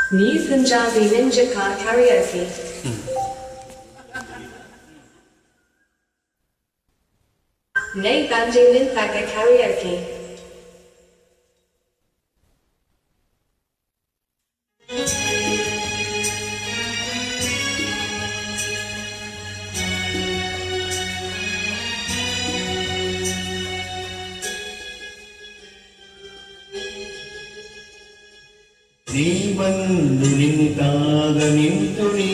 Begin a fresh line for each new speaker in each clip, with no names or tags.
Ni Punjabi Ninja Ka Karaoke. Nay Banji Ninfaga Karaoke.
ನೀ ಬಂದು ನಿಂತಾಗ ನಿಂತು ನೀ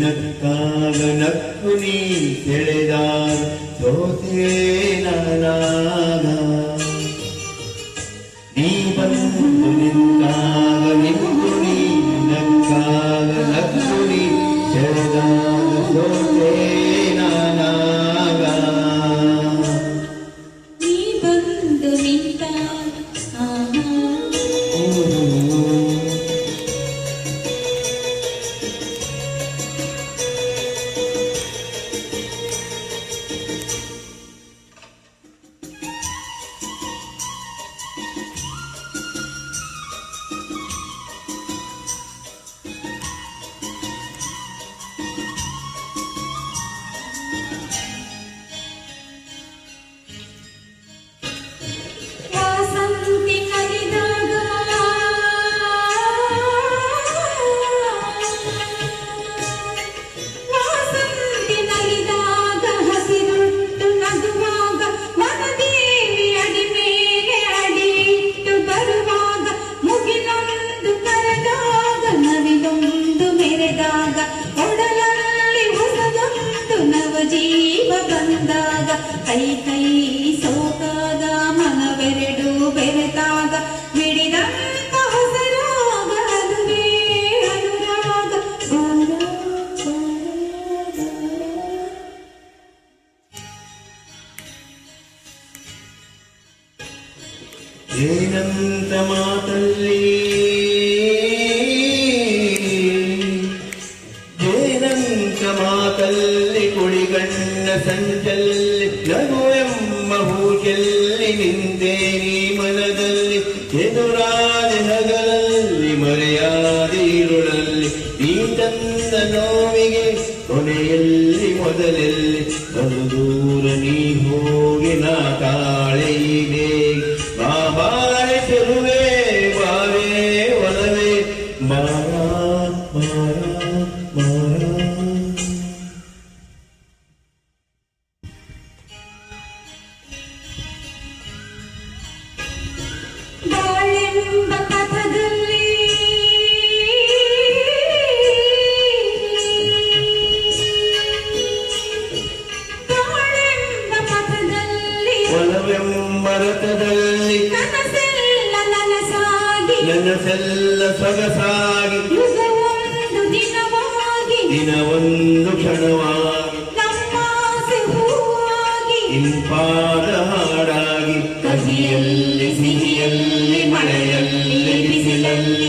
ನಕ್ಕಾಗ ನಕ್ಕು ನೀ ಸೆಳೆದಾಗ ಸೋತೆ ನಾನಾಗ ನೀ ಬಂದು ನಿಂತಾಗ ನಿಂತು ನೀ ನಕ್ಕಾಗ ನಕ್ಕು ನೀ ಸೆಳೆದಾಗ ಸೋತೆ ನಾನಾಗ
ನೀ ಬಂದು ನಿಂತಾಗ ಜೀವ ಬಂದಾಗ ಕೈ ಕೈ ಸೋಕಾಗ ಮನವೆರಡು ಬೆರೆತಾಗ ಬಿಡಿದಂತ ಹೊಸರಾಗ ಅದುವೇ ಅನುರಾಗ
ಏನಂತ ಮಾತಲ್ಲಿ ಮಾತಲ್ಲಿ ಕುಳಿಗಣ್ಣ ಸಂಚಲ್ಲಿ ನಗುವೆಂಬ ಹೂಚೆಲ್ಲಿ ನಿಂತೆ ನೀ ಮನದಲ್ಲಿ ಎದುರಾದ ಹಗಲಲ್ಲಿ ಮರೆಯಾದ ಇರುಳಲ್ಲಿ ನೀ ತಂದ ನೋವಿಗೆ ಕೊನೆಯಲ್ಲಿ ಮೊದಲಲ್ಲಿ ಬಲು ದೂರ ನೀ ಹೋಗಿ ನಾ ತಾಳೆ ಇದೆ ಬಾಬಾಳೆ ತಿರುವೆ ಬಾವೇ ಒಲವೇ ಮಾರ ಮಾರ ಮಾರ
ಬಾಳೆಂಬ ಪಥದಲ್ಲಿ
ಒಲವೆಂಬ ರಥದಲ್ಲಿ
ಕನಸೆಲ್ಲ ನನಸಾಗಿ
ನನಸೆಲ್ಲ ಸೊಗಸಾಗಿ
ಯುಗವೊಂದು ದಿನವಾಗಿ
ದಿನವೊಂದು ಕ್ಷಣವಾಗಿ
ನಮ್ಮಾಸೆ ಹೂವಾಗಿ
ಇಂಪಾದ ಹಾಡಾಗಿ ಕಹಿಯಲ್ಲಿ ಸಿಹಿಯಲ್ಲಿ ಮಳೆಯಲ್ಲಿ ಬಿಸಿಲಲ್ಲಿ